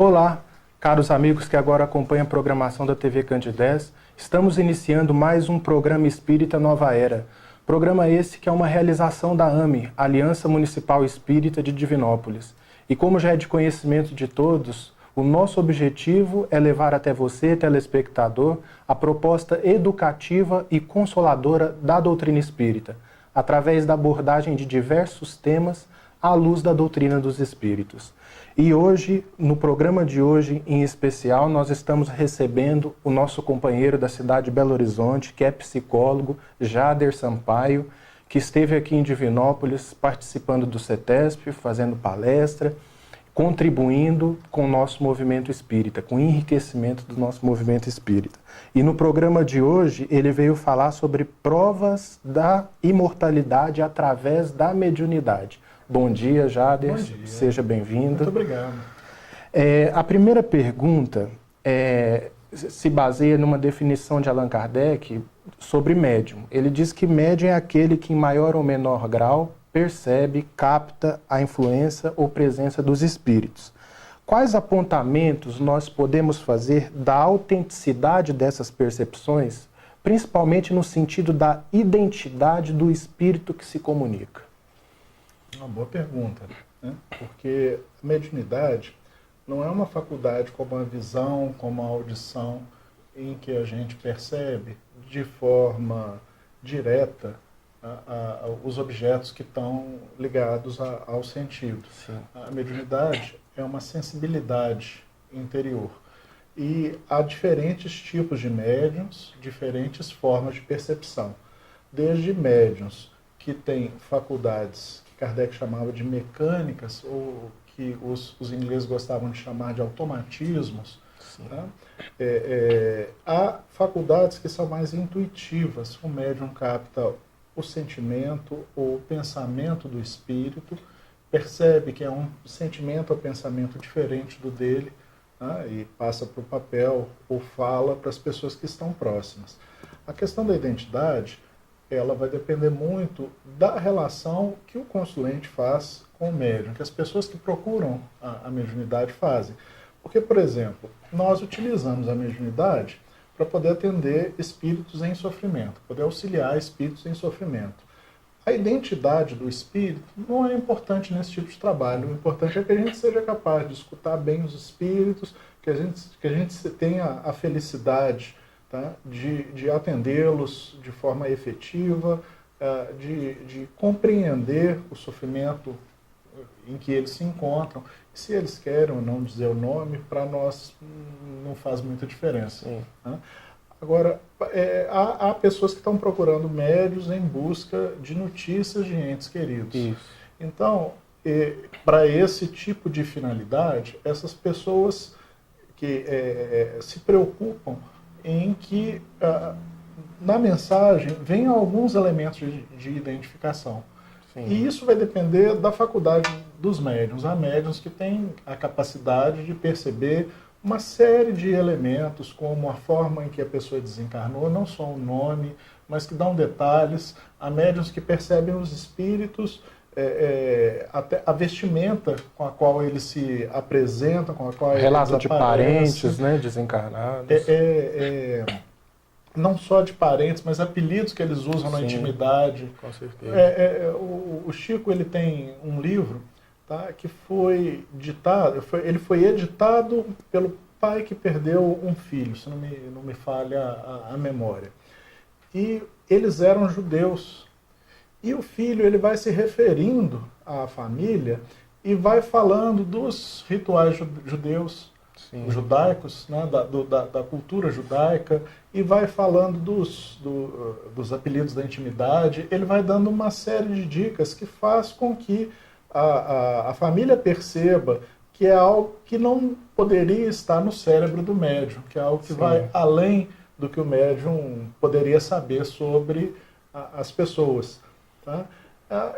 Olá, caros amigos que agora acompanham a programação da TV Candidez. Estamos iniciando mais um programa Espírita Nova Era. Programa esse que é uma realização da AME, Aliança Municipal Espírita de Divinópolis. E como já é de conhecimento de todos, o nosso objetivo é levar até você, telespectador, a proposta educativa e consoladora da doutrina espírita, através da abordagem de diversos temas à luz da doutrina dos espíritos. E hoje, no programa de hoje em especial, nós estamos recebendo o nosso companheiro da cidade de Belo Horizonte, que é psicólogo, Jader Sampaio, que esteve aqui em Divinópolis participando do CETESP, fazendo palestra, contribuindo com o nosso movimento espírita, com o enriquecimento do nosso movimento espírita. E no programa de hoje, ele veio falar sobre provas da imortalidade através da mediunidade. Bom dia, Jader. Bom dia. Seja bem-vindo. Muito obrigado. A primeira pergunta se baseia numa definição de Allan Kardec sobre médium. Ele diz que médium é aquele que, em maior ou menor grau, percebe, capta a influência ou presença dos espíritos. Quais apontamentos nós podemos fazer da autenticidade dessas percepções, principalmente no sentido da identidade do espírito que se comunica? Uma boa pergunta, né? Porque a mediunidade não é uma faculdade como a visão, como a audição, em que a gente percebe de forma direta os objetos que estão ligados aos sentidos. Sim. A mediunidade é uma sensibilidade interior. E há diferentes tipos de médiuns, diferentes formas de percepção. Desde médiuns que têm faculdades que Kardec chamava de mecânicas, ou que os ingleses gostavam de chamar de automatismos. Tá? Há faculdades que são mais intuitivas. O médium capta o sentimento ou o pensamento do espírito, percebe que é um sentimento ou pensamento diferente do dele, né? E passa para o papel ou fala para as pessoas que estão próximas. A questão da identidade, ela vai depender muito da relação que o consulente faz com o médium, que as pessoas que procuram a mediunidade fazem. Porque, por exemplo, nós utilizamos a mediunidade para poder atender espíritos em sofrimento, poder auxiliar espíritos em sofrimento. A identidade do espírito não é importante nesse tipo de trabalho. O importante é que a gente seja capaz de escutar bem os espíritos, que a gente tenha a felicidade, tá, de atendê-los de forma efetiva, de compreender o sofrimento em que eles se encontram. Se eles querem ou não dizer o nome, para nós não faz muita diferença. Né? Agora, há pessoas que estão procurando médios em busca de notícias de entes queridos. Isso. Então, para esse tipo de finalidade, essas pessoas que se preocupam em que na mensagem venham alguns elementos de identificação. Sim. E isso vai depender da faculdade dos médiuns. Há médiuns que têm a capacidade de perceber uma série de elementos, como a forma em que a pessoa desencarnou, não só o nome, mas que dão detalhes. Há médiuns que percebem os espíritos, até a vestimenta com a qual eles se apresentam, com a qual relato eles de parentes, né, desencarnados. Não só de parentes, mas apelidos que eles usam. Sim, na intimidade. Com certeza. O Chico, ele tem um livro, tá, que foi ditado, ele foi editado pelo pai que perdeu um filho, se não me falha a memória. E eles eram judeus. E o filho, ele vai se referindo à família e vai falando dos rituais judeus, sim, judaicos, né, da cultura judaica, e vai falando dos apelidos da intimidade. Ele vai dando uma série de dicas que faz com que a família perceba que é algo que não poderia estar no cérebro do médium, que é algo que, sim, vai além do que o médium poderia saber sobre as pessoas. Tá?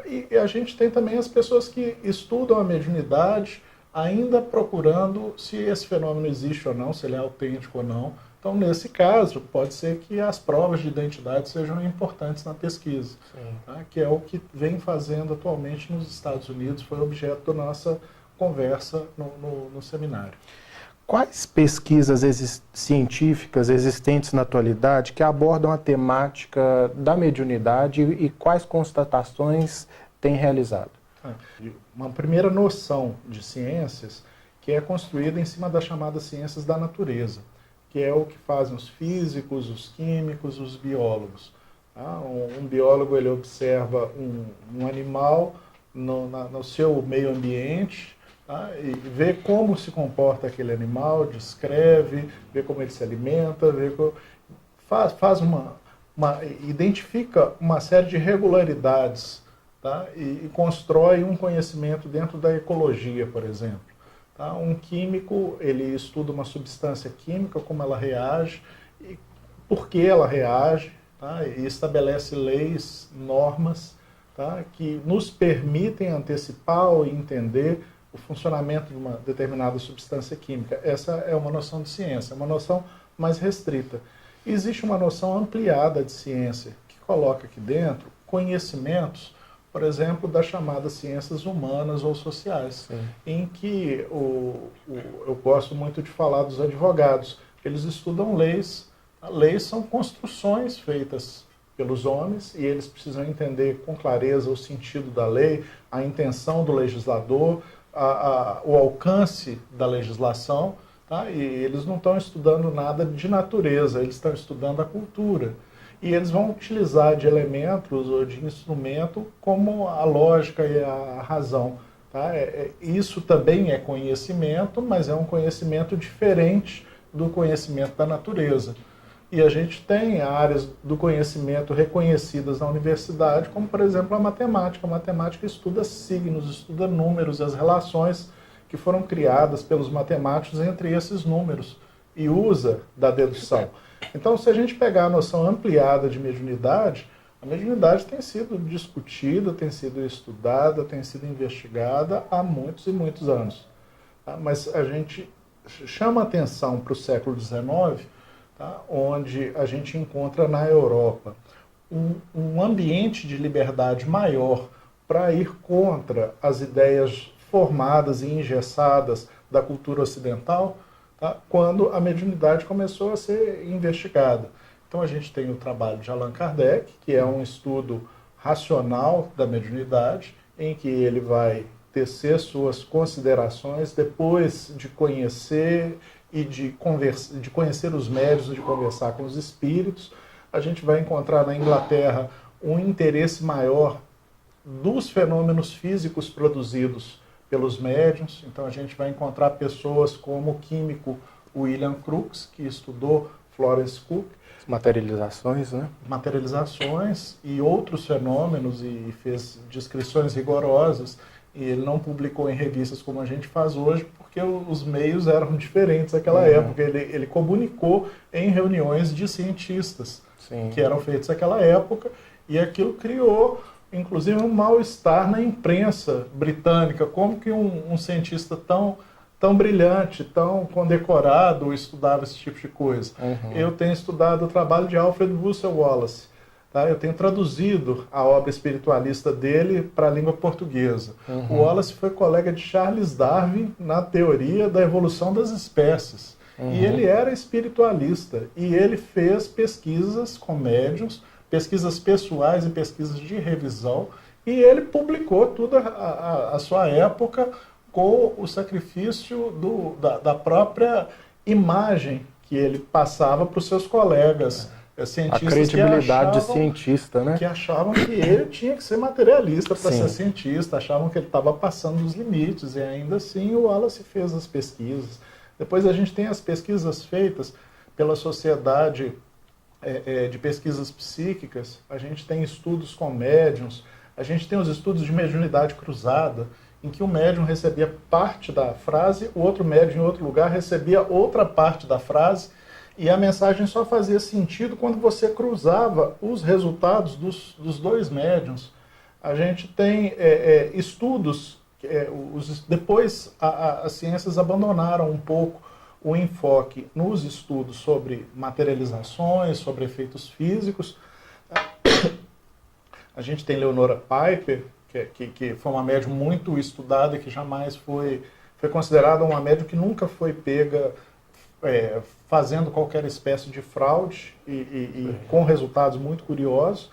E a gente tem também as pessoas que estudam a mediunidade, ainda procurando se esse fenômeno existe ou não, se ele é autêntico ou não. Então, nesse caso, pode ser que as provas de identidade sejam importantes na pesquisa, tá? Que é o que vem fazendo atualmente nos Estados Unidos, foi objeto da nossa conversa no seminário. quais pesquisas científicas existentes na atualidade que abordam a temática da mediunidade e quais constatações têm realizado? Uma primeira noção de ciências que é construída em cima das chamadas ciências da natureza, que é o que fazem os físicos, os químicos, os biólogos. Um biólogo ele observa um animal no seu meio ambiente, e vê como se comporta aquele animal, descreve, vê como ele se alimenta, identifica uma série de regularidades, e constrói um conhecimento dentro da ecologia, por exemplo. Um químico ele estuda uma substância química, como ela reage, e por que ela reage, e estabelece leis, normas, que nos permitem antecipar ou entender o funcionamento de uma determinada substância química. Essa é uma noção de ciência, uma noção mais restrita. Existe uma noção ampliada de ciência, que coloca aqui dentro conhecimentos, por exemplo, das chamadas ciências humanas ou sociais, em que eu gosto muito de falar dos advogados. Eles estudam leis. Leis são construções feitas pelos homens e eles precisam entender com clareza o sentido da lei, a intenção do legislador, o alcance da legislação, e eles não estão estudando nada de natureza, eles estão estudando a cultura. E eles vão utilizar de elementos ou de instrumento como a lógica e a razão. Isso também é conhecimento, mas é um conhecimento diferente do conhecimento da natureza. E a gente tem áreas do conhecimento reconhecidas na universidade, como, por exemplo, a matemática. A matemática estuda signos, estuda números, as relações que foram criadas pelos matemáticos entre esses números e usa da dedução. Então, se a gente pegar a noção ampliada de mediunidade, a mediunidade tem sido discutida, tem sido estudada, tem sido investigada há muitos e muitos anos. Mas a gente chama atenção para o século XIX, onde a gente encontra na Europa um ambiente de liberdade maior para ir contra as ideias formadas e engessadas da cultura ocidental, quando a mediunidade começou a ser investigada. Então a gente tem o trabalho de Allan Kardec, que é um estudo racional da mediunidade, em que ele vai tecer suas considerações depois de conhecer e de conhecer os médiuns, de conversar com os espíritos. A gente vai encontrar na Inglaterra um interesse maior dos fenômenos físicos produzidos pelos médiuns. Então a gente vai encontrar pessoas como o químico William Crookes, que estudou Florence Cook. Materializações, né? Materializações e outros fenômenos, e fez descrições rigorosas. E ele não publicou em revistas como a gente faz hoje, porque os meios eram diferentes naquela época. Ele comunicou em reuniões de cientistas que eram feitas naquela época, e aquilo criou, inclusive, um mal-estar na imprensa britânica. Como que um cientista tão brilhante, tão condecorado, estudava esse tipo de coisa? Eu tenho estudado o trabalho de Alfred Russel Wallace. Eu tenho traduzido a obra espiritualista dele para a língua portuguesa. O Wallace foi colega de Charles Darwin na teoria da evolução das espécies. E ele era espiritualista. E ele fez pesquisas com médiuns, pesquisas pessoais e pesquisas de revisão. E ele publicou toda a sua época com o sacrifício da própria imagem que ele passava para os seus colegas. A credibilidade de cientista, né? Que achavam que ele tinha que ser materialista para ser cientista, achavam que ele estava passando dos limites, e ainda assim o Wallace fez as pesquisas. Depois a gente tem as pesquisas feitas pela Sociedade de Pesquisas Psíquicas, a gente tem estudos com médiuns, a gente tem os estudos de mediunidade cruzada, em que o médium recebia parte da frase, o outro médium em outro lugar recebia outra parte da frase, e a mensagem só fazia sentido quando você cruzava os resultados dos dois médiuns. A gente tem estudos, depois as ciências abandonaram um pouco o enfoque nos estudos sobre materializações, sobre efeitos físicos. A gente tem Leonora Piper, que foi uma médium muito estudada e que jamais foi foi considerada uma médium que nunca foi pega fazendo qualquer espécie de fraude e com resultados muito curiosos.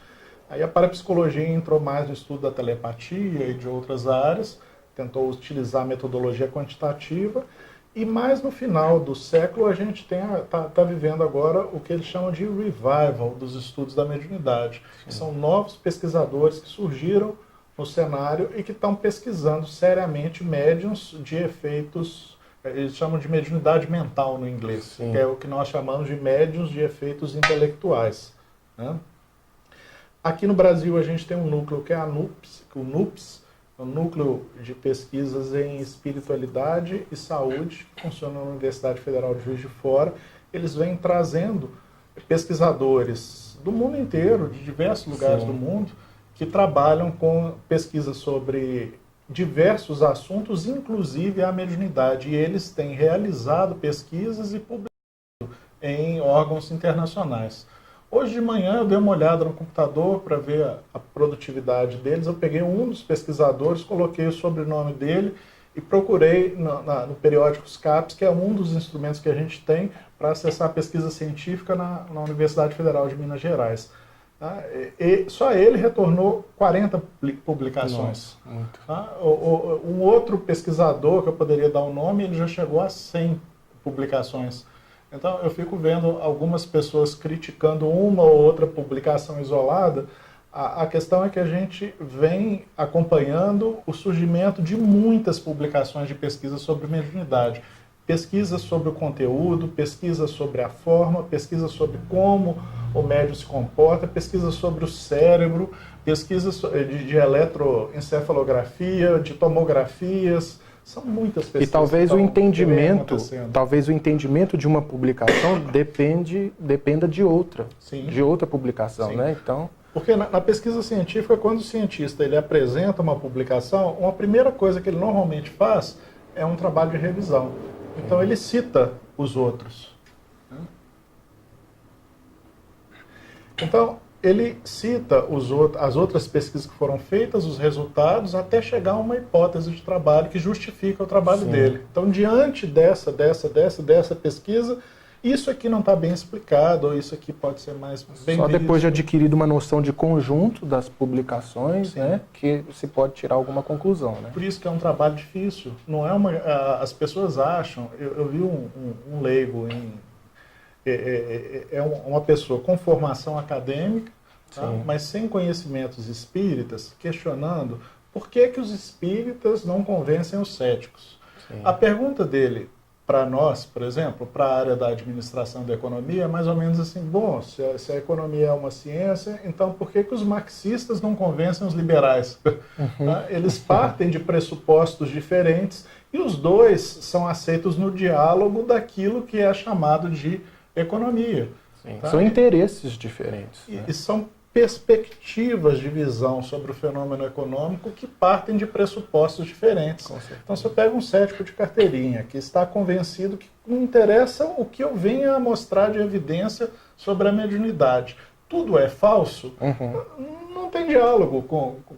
Aí a parapsicologia entrou mais no estudo da telepatia e de outras áreas, tentou utilizar a metodologia quantitativa, e mais no final do século a gente está vivendo agora o que eles chamam de revival dos estudos da mediunidade, que são novos pesquisadores que surgiram no cenário e que estão pesquisando seriamente médiuns de efeitos, eles chamam de mediunidade mental no inglês, Sim. que é o que nós chamamos de médiuns de efeitos intelectuais, né? Aqui no Brasil a gente tem um núcleo que é a NUPS, o NUPS, o Núcleo de Pesquisas em Espiritualidade e Saúde, que funciona na Universidade Federal de Juiz de Fora. Eles vêm trazendo pesquisadores do mundo inteiro, de diversos lugares Sim. do mundo, que trabalham com pesquisas sobre diversos assuntos, inclusive a mediunidade. E eles têm realizado pesquisas e publicado em órgãos internacionais. Hoje de manhã eu dei uma olhada no computador para ver a produtividade deles. Eu peguei um dos pesquisadores, coloquei o sobrenome dele e procurei no periódico SCAPES, que é um dos instrumentos que a gente tem para acessar a pesquisa científica na Universidade Federal de Minas Gerais. Tá? E só ele retornou 40 publicações. Nossa, muito. Tá? Um outro pesquisador, que eu poderia dar o nome, ele já chegou a 100 publicações. Então, eu fico vendo algumas pessoas criticando uma ou outra publicação isolada. A questão é que a gente vem acompanhando o surgimento de muitas publicações de pesquisa sobre mediunidade. Pesquisa sobre o conteúdo, pesquisa sobre a forma, pesquisa sobre como o médium se comporta, pesquisa sobre o cérebro, pesquisa de eletroencefalografia, de tomografias. São muitas pesquisas. E talvez o entendimento de uma publicação dependa de outra publicação, Sim. né? Então, porque na pesquisa científica, quando o cientista ele apresenta uma publicação, uma primeira coisa que ele normalmente faz é um trabalho de revisão. Então ele cita os outros. Então ele cita as outras pesquisas que foram feitas, os resultados, até chegar a uma hipótese de trabalho que justifica o trabalho Sim. dele. Então, diante dessa pesquisa, isso aqui não está bem explicado, ou isso aqui pode ser mais bem só visto. depois de adquirido uma noção de conjunto das publicações, né, que se pode tirar alguma conclusão, né? Por isso que é um trabalho difícil. Não é as pessoas acham, eu vi um leigo uma pessoa com formação acadêmica, tá? Mas sem conhecimentos espíritas, questionando por que os espíritas não convencem os céticos. Sim. A pergunta dele para nós, por exemplo, para a área da administração da economia, é mais ou menos assim: bom, se a economia é uma ciência, então por que os marxistas não convencem os liberais? Tá? Eles partem de pressupostos diferentes e os dois são aceitos no diálogo daquilo que é chamado de economia. Tá? São interesses diferentes. E são perspectivas de visão sobre o fenômeno econômico que partem de pressupostos diferentes. Então, se eu pego um cético de carteirinha que está convencido que não interessa o que eu venha a mostrar de evidência sobre a mediunidade, tudo é falso, não tem diálogo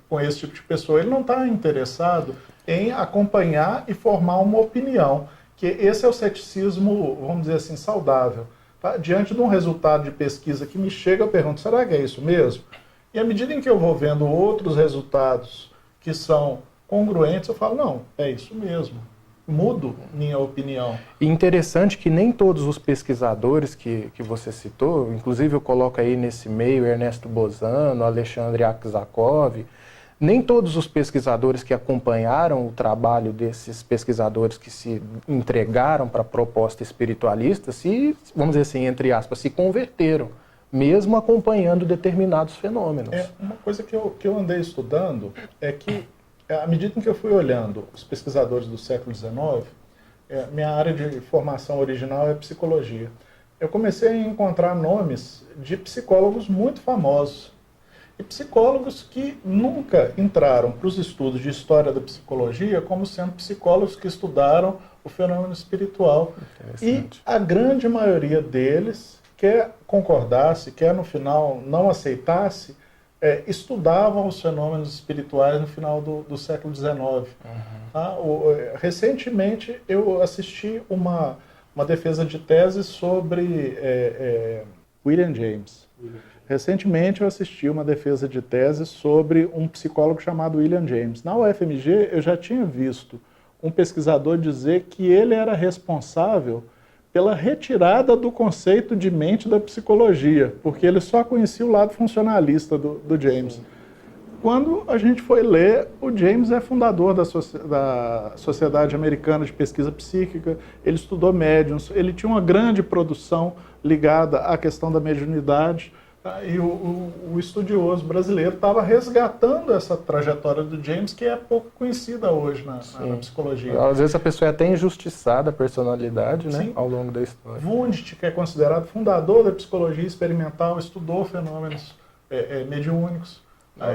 com esse tipo de pessoa. Ele não está interessado em acompanhar e formar uma opinião, que esse é o ceticismo, vamos dizer assim, saudável. Tá? Diante de um resultado de pesquisa que me chega, eu pergunto: será que é isso mesmo? E à medida em que eu vou vendo outros resultados que são congruentes, eu falo: não, é isso mesmo. Mudo minha opinião. E interessante que nem todos os pesquisadores que você citou, inclusive eu coloco aí nesse meio Ernesto Bozano, Alexandre Aksakov, nem todos os pesquisadores que acompanharam o trabalho desses pesquisadores que se entregaram para a proposta espiritualista, vamos dizer assim, entre aspas, se converteram, mesmo acompanhando determinados fenômenos. Uma coisa que eu andei estudando é que, à medida em que eu fui olhando os pesquisadores do século XIX, minha área de formação original é psicologia. Eu comecei a encontrar nomes de psicólogos muito famosos, e psicólogos que nunca entraram para os estudos de história da psicologia como sendo psicólogos que estudaram o fenômeno espiritual. E a grande maioria deles, quer concordasse, quer no final não aceitasse, estudavam os fenômenos espirituais no final do século XIX. Tá? Recentemente eu assisti uma defesa de tese sobre William James. Recentemente eu assisti uma defesa de tese sobre um psicólogo chamado William James. Na UFMG eu já tinha visto um pesquisador dizer que ele era responsável pela retirada do conceito de mente da psicologia, porque ele só conhecia o lado funcionalista do James. Quando a gente foi ler, o James é fundador da Sociedade Americana de Pesquisa Psíquica, ele estudou médiuns, ele tinha uma grande produção ligada à questão da mediunidade, tá? E o estudioso brasileiro estava resgatando essa trajetória do James, que é pouco conhecida hoje na psicologia. Às vezes a pessoa é até injustiçada a personalidade, né, Sim. ao longo da história. Wundt, que é considerado fundador da psicologia experimental, estudou fenômenos mediúnicos.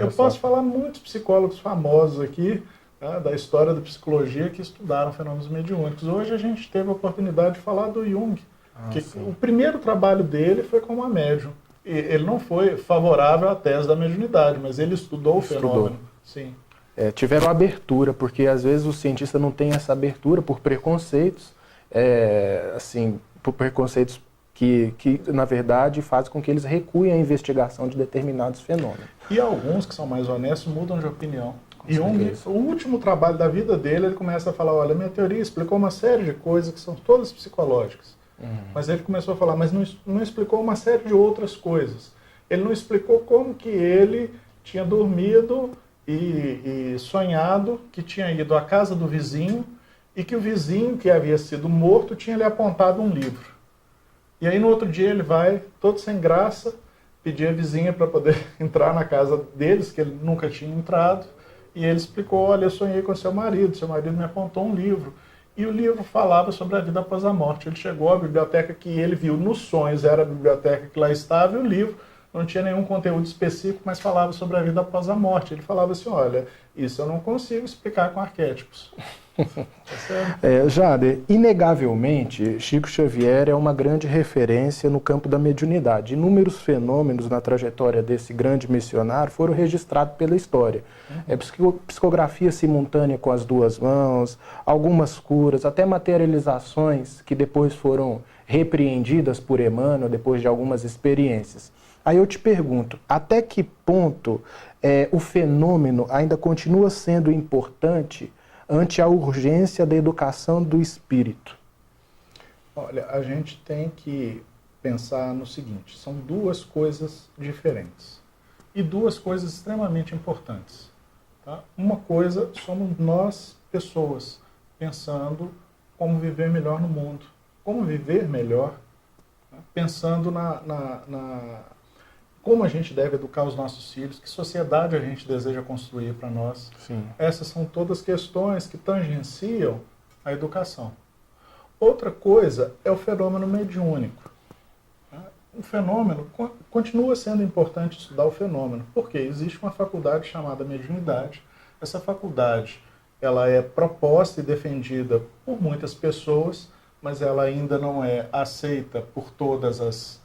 Eu posso falar muitos psicólogos famosos aqui, tá, da história da psicologia que estudaram fenômenos mediúnicos. Hoje a gente teve a oportunidade de falar do Jung, que o primeiro trabalho dele foi como uma médium. Ele não foi favorável à tese da mediunidade, mas ele estudou o fenômeno. Sim. Tiveram abertura, porque às vezes o cientista não tem essa abertura por preconceitos, por preconceitos que, na verdade, fazem com que eles recuem à investigação de determinados fenômenos. E alguns que são mais honestos mudam de opinião. E o último trabalho da vida dele, ele começa a falar, olha, minha teoria explicou uma série de coisas que são todas psicológicas. Mas ele começou a falar, mas não explicou uma série de outras coisas. Ele não explicou como que ele tinha dormido e sonhado que tinha ido à casa do vizinho e que o vizinho que havia sido morto tinha lhe apontado um livro. E aí no outro dia ele vai, todo sem graça, pedir a vizinha para poder entrar na casa deles, que ele nunca tinha entrado, e ele explicou, olha, eu sonhei com seu marido me apontou um livro. E o livro falava sobre a vida após a morte. Ele chegou à biblioteca que ele viu nos sonhos, era a biblioteca que lá estava, e o livro não tinha nenhum conteúdo específico, mas falava sobre a vida após a morte. Ele falava assim, olha, isso eu não consigo explicar com arquétipos. Jader, inegavelmente, Chico Xavier é uma grande referência no campo da mediunidade. Inúmeros fenômenos na trajetória desse grande missionário foram registrados pela história. Psicografia simultânea com as duas mãos, algumas curas, até materializações que depois foram repreendidas por Emmanuel depois de algumas experiências. Aí eu te pergunto, até que ponto o fenômeno ainda continua sendo importante ante a urgência da educação do espírito? Olha, a gente tem que pensar no seguinte, são duas coisas diferentes e duas coisas extremamente importantes. Tá? Uma coisa somos nós, pessoas, pensando como viver melhor no mundo, como viver melhor, tá? Pensando como a gente deve educar os nossos filhos, que sociedade a gente deseja construir para nós. Sim. Essas são todas questões que tangenciam a educação. Outra coisa é o fenômeno mediúnico. O fenômeno, continua sendo importante estudar o fenômeno, porque existe uma faculdade chamada mediunidade. Essa faculdade ela é proposta e defendida por muitas pessoas, mas ela ainda não é aceita por todas as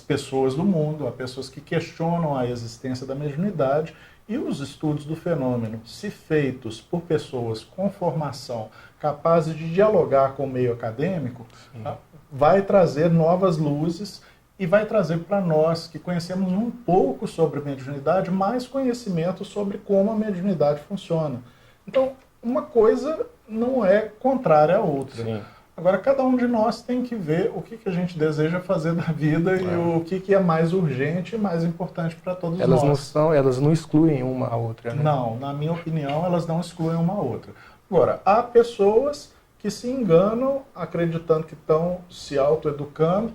pessoas do mundo, há pessoas que questionam a existência da mediunidade, e os estudos do fenômeno, se feitos por pessoas com formação capazes de dialogar com o meio acadêmico, tá, vai trazer novas luzes e vai trazer para nós, que conhecemos um pouco sobre mediunidade, mais conhecimento sobre como a mediunidade funciona. Então, uma coisa não é contrária à outra. Sim. Agora, cada um de nós tem que ver o que a gente deseja fazer da vida e o que é mais urgente e mais importante para todos nós. Elas não excluem uma a outra, né? Não, na minha opinião, elas não excluem uma a outra. Agora, há pessoas que se enganam acreditando que estão se autoeducando,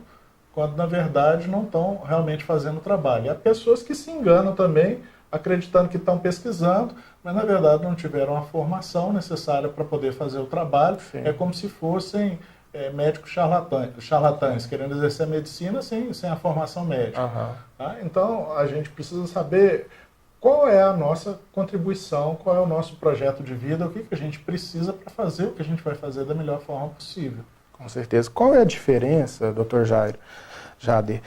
quando na verdade não estão realmente fazendo o trabalho. E há pessoas que se enganam também acreditando que estão pesquisando, mas na verdade não tiveram a formação necessária para poder fazer o trabalho. Sim. É como se fossem médicos charlatães, querendo exercer a medicina sem a formação médica. Uhum. Tá? Então a gente precisa saber qual é a nossa contribuição, qual é o nosso projeto de vida, o que a gente precisa para fazer o que a gente vai fazer da melhor forma possível. Com certeza. Qual é a diferença, Dr. Jader,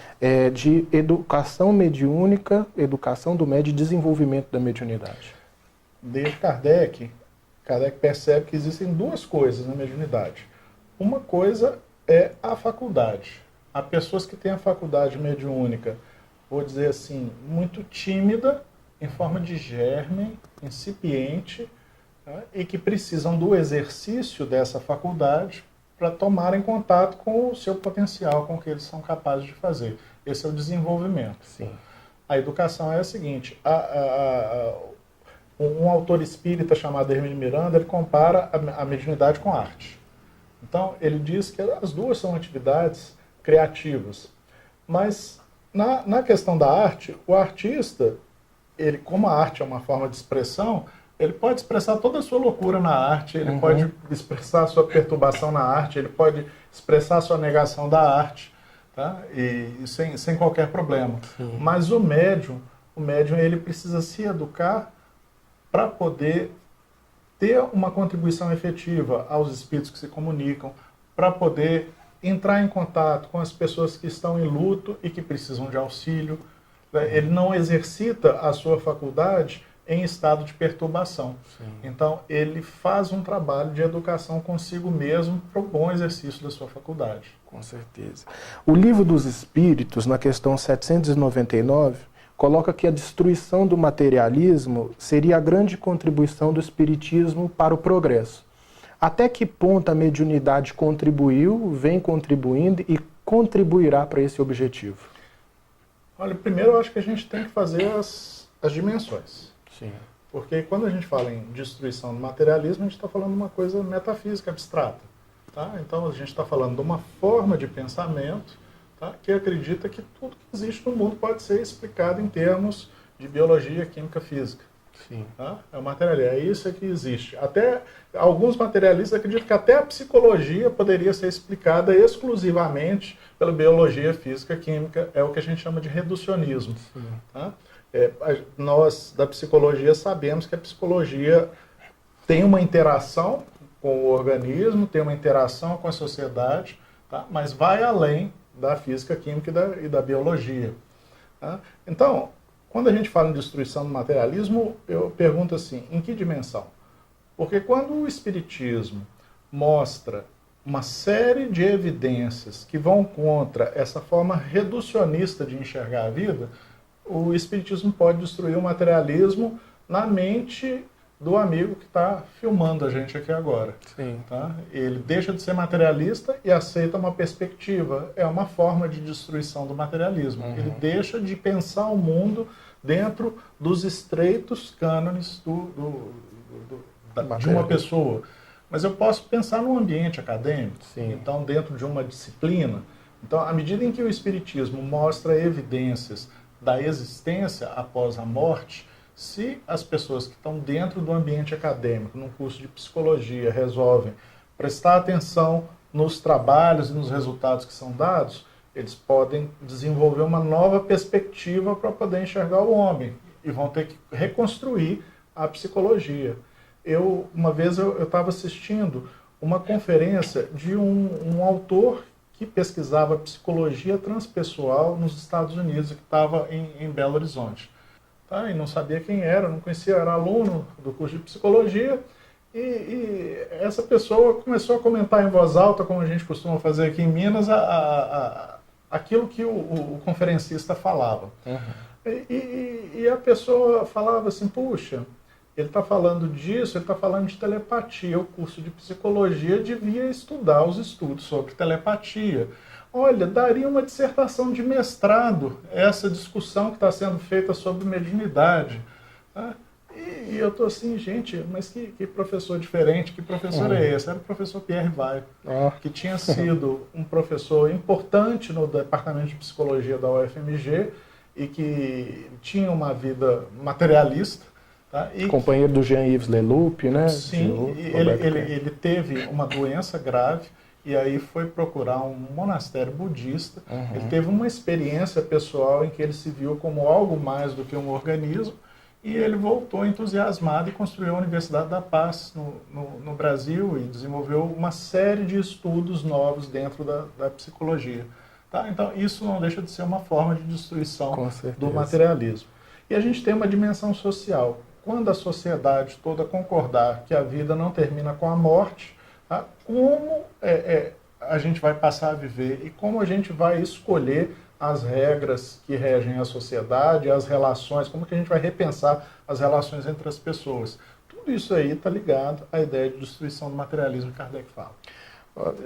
de educação mediúnica, educação do médium e desenvolvimento da mediunidade? Desde Kardec percebe que existem duas coisas na mediunidade. Uma coisa é a faculdade. Há pessoas que têm a faculdade mediúnica, vou dizer assim, muito tímida, em forma de germe, incipiente, tá? E que precisam do exercício dessa faculdade para tomarem contato com o seu potencial, com o que eles são capazes de fazer. Esse é o desenvolvimento. Sim. A educação é a seguinte, um autor espírita chamado Hermínio Miranda, ele compara a mediunidade com a arte. Então, ele diz que as duas são atividades criativas. Mas, na questão da arte, o artista, ele, como a arte é uma forma de expressão, ele pode expressar toda a sua loucura na arte, ele pode expressar a sua perturbação na arte, ele pode expressar a sua negação da arte, tá? E sem qualquer problema. Sim. Mas o médium ele precisa se educar para poder ter uma contribuição efetiva aos espíritos que se comunicam, para poder entrar em contato com as pessoas que estão em luto e que precisam de auxílio. Ele não exercita a sua faculdade em estado de perturbação. Sim. Então, ele faz um trabalho de educação consigo mesmo para o bom exercício da sua faculdade. Com certeza. O Livro dos Espíritos, na questão 799, coloca que a destruição do materialismo seria a grande contribuição do espiritismo para o progresso. Até que ponto a mediunidade contribuiu, vem contribuindo e contribuirá para esse objetivo? Olha, primeiro eu acho que a gente tem que fazer as dimensões. Sim. Porque quando a gente fala em destruição do materialismo, a gente está falando de uma coisa metafísica, abstrata. Tá? Então a gente está falando de uma forma de pensamento, tá, que acredita que tudo que existe no mundo pode ser explicado em termos de biologia, química, física. Sim. Tá? É o materialismo, é isso que existe. Até alguns materialistas acreditam que até a psicologia poderia ser explicada exclusivamente pela biologia, física, química, é o que a gente chama de reducionismo. Tá? Nós, da psicologia, sabemos que a psicologia tem uma interação com o organismo, tem uma interação com a sociedade, tá? Mas vai além da física, química e da biologia. Tá? Então, quando a gente fala em destruição do materialismo, eu pergunto assim, em que dimensão? Porque quando o Espiritismo mostra uma série de evidências que vão contra essa forma reducionista de enxergar a vida, o Espiritismo pode destruir o materialismo na mente do amigo que está filmando a gente aqui agora. Sim. Tá? Ele deixa de ser materialista e aceita uma perspectiva. É uma forma de destruição do materialismo. Ele deixa de pensar o mundo dentro dos estreitos cânones de uma pessoa. Mas eu posso pensar num ambiente acadêmico, Sim. Então dentro de uma disciplina. Então, à medida em que o Espiritismo mostra evidências da existência após a morte, se as pessoas que estão dentro do ambiente acadêmico, num curso de psicologia, resolvem prestar atenção nos trabalhos e nos resultados que são dados, eles podem desenvolver uma nova perspectiva para poder enxergar o homem e vão ter que reconstruir a psicologia. Uma vez eu estava assistindo uma conferência de um autor que pesquisava psicologia transpessoal nos Estados Unidos, que estava em Belo Horizonte. Tá? E não sabia quem era, não conhecia, era aluno do curso de psicologia, e essa pessoa começou a comentar em voz alta, como a gente costuma fazer aqui em Minas, aquilo que o conferencista falava. E a pessoa falava assim, puxa, ele está falando disso, ele está falando de telepatia. O curso de psicologia devia estudar os estudos sobre telepatia. Olha, daria uma dissertação de mestrado essa discussão que está sendo feita sobre mediunidade. Tá? E eu estou assim, gente, mas que professor diferente, que professor é esse? Era o professor Pierre Vai, que tinha sido um professor importante no departamento de psicologia da UFMG e que tinha uma vida materialista. Tá? Companheiro do Jean-Yves Leloup, né? Sim, ele teve uma doença grave e aí foi procurar um monastério budista. Ele teve uma experiência pessoal em que ele se viu como algo mais do que um organismo E ele voltou entusiasmado e construiu a Universidade da Paz no Brasil e desenvolveu uma série de estudos novos dentro da psicologia. Tá? Então, isso não deixa de ser uma forma de destruição do materialismo. E a gente tem uma dimensão social. Quando a sociedade toda concordar que a vida não termina com a morte, tá? Como a gente vai passar a viver e como a gente vai escolher as regras que regem a sociedade, as relações, como que a gente vai repensar as relações entre as pessoas. Tudo isso aí está ligado à ideia de destruição do materialismo que Kardec fala.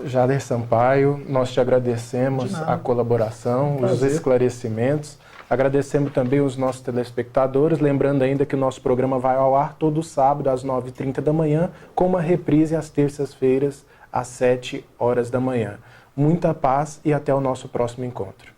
Jader Sampaio, nós te agradecemos a colaboração, os esclarecimentos. Agradecemos também os nossos telespectadores, lembrando ainda que o nosso programa vai ao ar todo sábado às 9h30 da manhã, com uma reprise às terças-feiras às 7 horas da manhã. Muita paz e até o nosso próximo encontro.